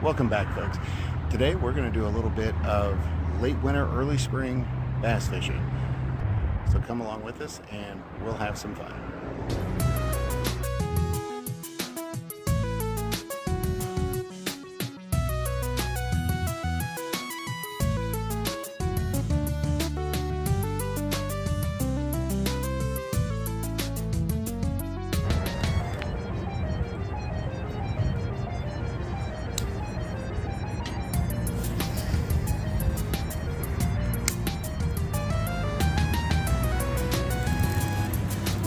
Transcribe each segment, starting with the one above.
Welcome back, folks. Today we're going to do a little bit of late winter, early spring bass fishing. So come along with us and we'll have some fun.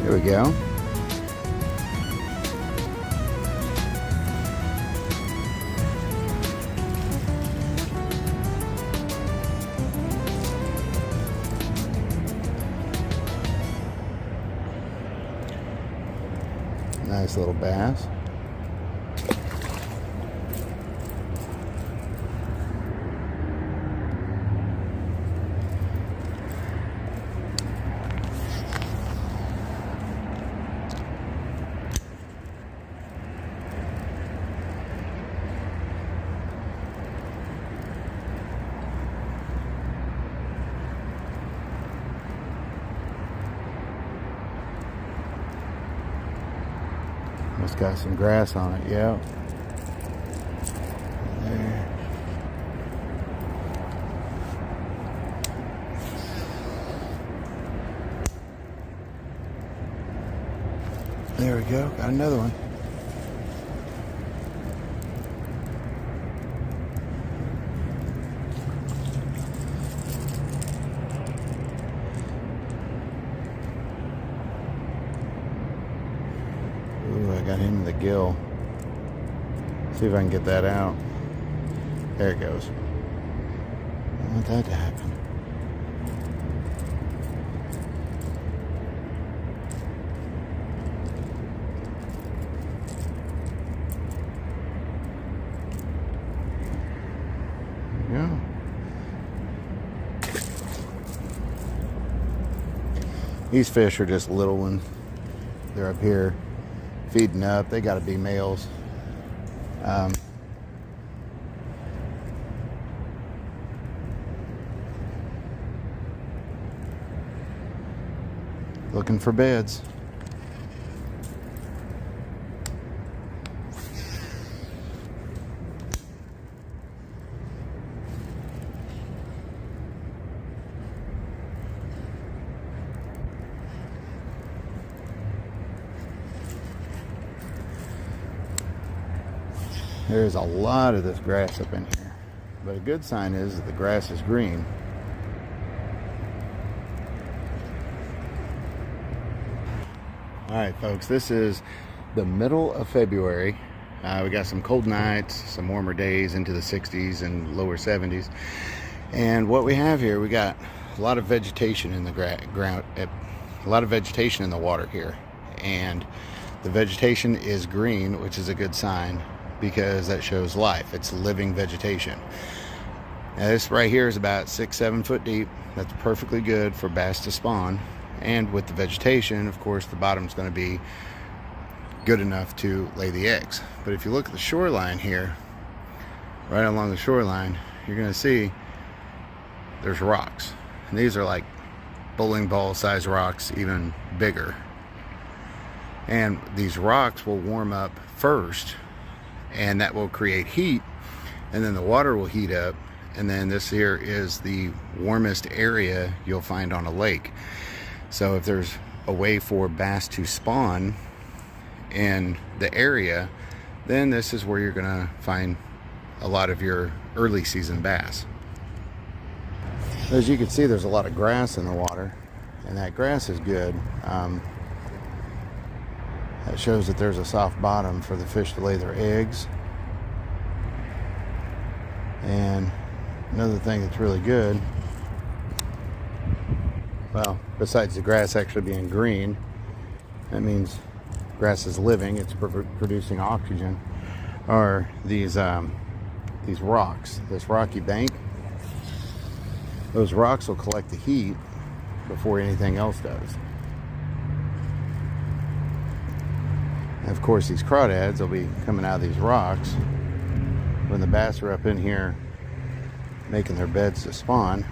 There we go. Nice little bass. It's got some grass on it, yeah. There we go, got another one. Ooh, I got him in the gill. See if I can get that out. There it goes. I want that to happen. There we go. These fish are just little ones. They're up here feeding up. They got to be males. Looking for beds. There's a lot of this grass up in here, but a good sign is that the grass is green. All right, folks, this is the middle of February. We got some cold nights, some warmer days into the 60s and lower 70s. And what we have here, we got a lot of vegetation in the ground, a lot of vegetation in the water here. And the vegetation is green, which is a good sign, because that shows life. It's living vegetation. Now this right here is about 6-7 foot deep. That's perfectly good for bass to spawn. And with the vegetation, of course, the bottom's going to be good enough to lay the eggs. But if you look at the shoreline here, right along the shoreline, you're going to see there's rocks. And these are like bowling ball size rocks, even bigger. And these rocks will warm up first, and that will create heat, and then the water will heat up, and then this here is the warmest area you'll find on a lake. So if there's a way for bass to spawn in the area, then this is where you're gonna find a lot of your early season bass. As you can see, there's a lot of grass in the water, and that grass is good. That shows that there's a soft bottom for the fish to lay their eggs. And another thing that's really good, well, besides the grass actually being green, that means grass is living, it's producing oxygen, are these rocks, this rocky bank. Those rocks will collect the heat before anything else does. And of course, these crawdads will be coming out of these rocks, when the bass are up in here making their beds to spawn.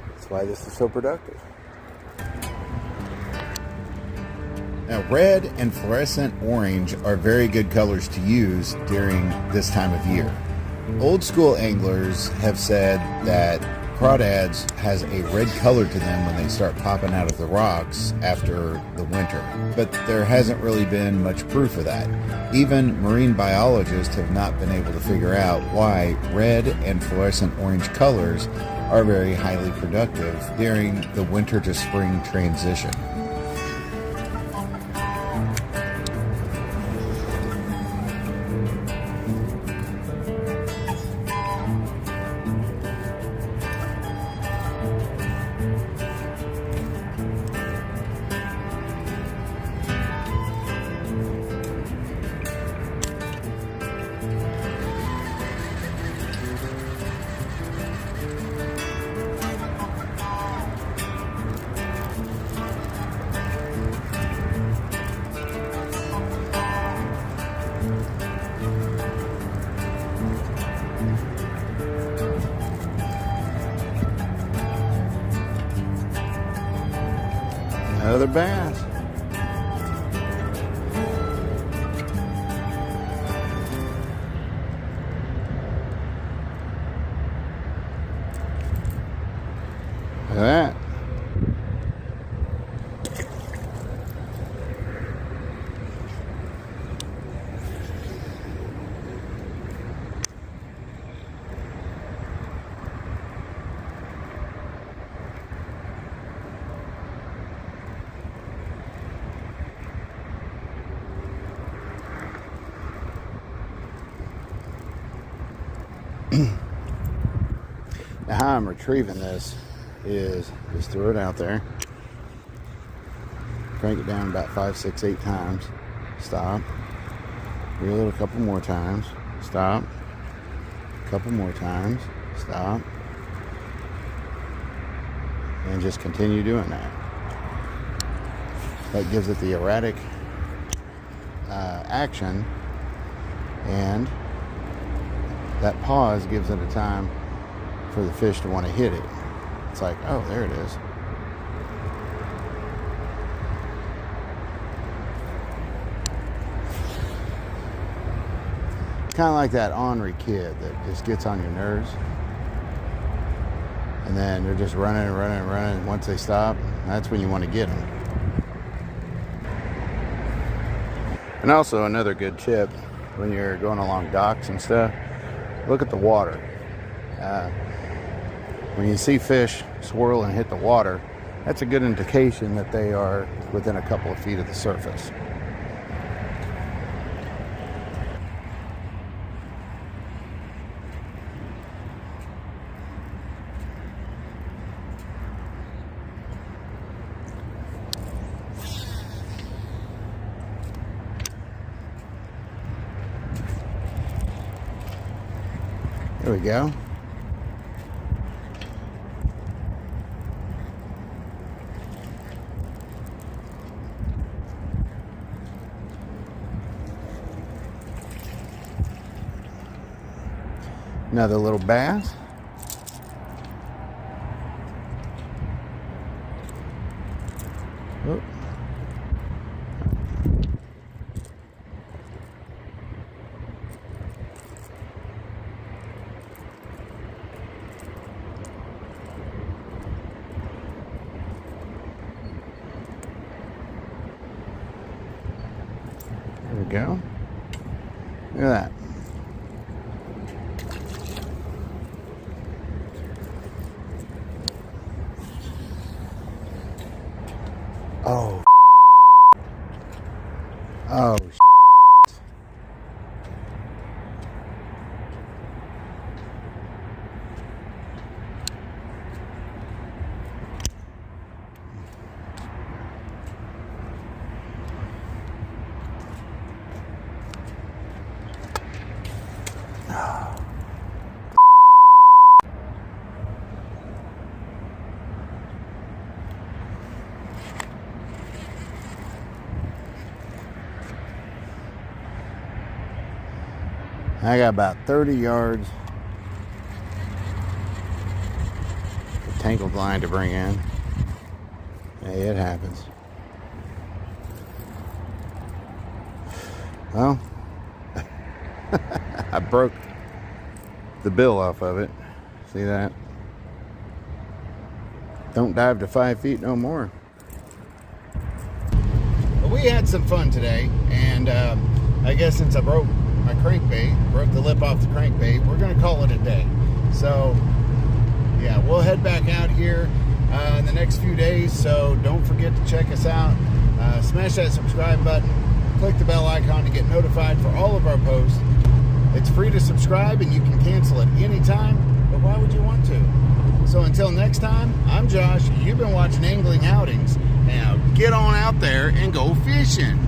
That's why this is so productive. Now, red and fluorescent orange are very good colors to use during this time of year. Old school anglers have said that crawdads has a red color to them when they start popping out of the rocks after the winter, but there hasn't really been much proof of that. Even marine biologists have not been able to figure out why red and fluorescent orange colors are very highly productive during the winter to spring transition. Another bass. Look at that. Now, how I'm retrieving this is just throw it out there, crank it down about 5, 6, 8 times, stop, reel it a couple more times, stop, a couple more times, stop, and just continue doing that. That gives it the erratic action, and that pause gives it a time for the fish to want to hit it. It's like, oh, there it is. Kind of like that ornery kid that just gets on your nerves, and then they're just running and running and running. Once they stop, that's when you want to get them. And also another good tip when you're going along docks and stuff, look at the water. When you see fish swirl and hit the water, that's a good indication that they are within a couple of feet of the surface. There we go. Another little bass. Oh. There we go. Look at that. Oh. Oh. I got about 30 yards of tangled line to bring in. Hey, it happens. Well, I broke the bill off of it. See that? Don't dive to 5 feet no more. Well, we had some fun today, and I guess since I broke my crankbait, broke the lip off the crankbait, we're gonna call it a day. So yeah, we'll head back out here in the next few days, so don't forget to check us out. Smash that subscribe button, click the bell icon to get notified for all of our posts. It's free to subscribe and you can cancel at any time, but why would you want to? So until next time, I'm Josh. You've been watching Angling Outings. Now get on out there and go fishing.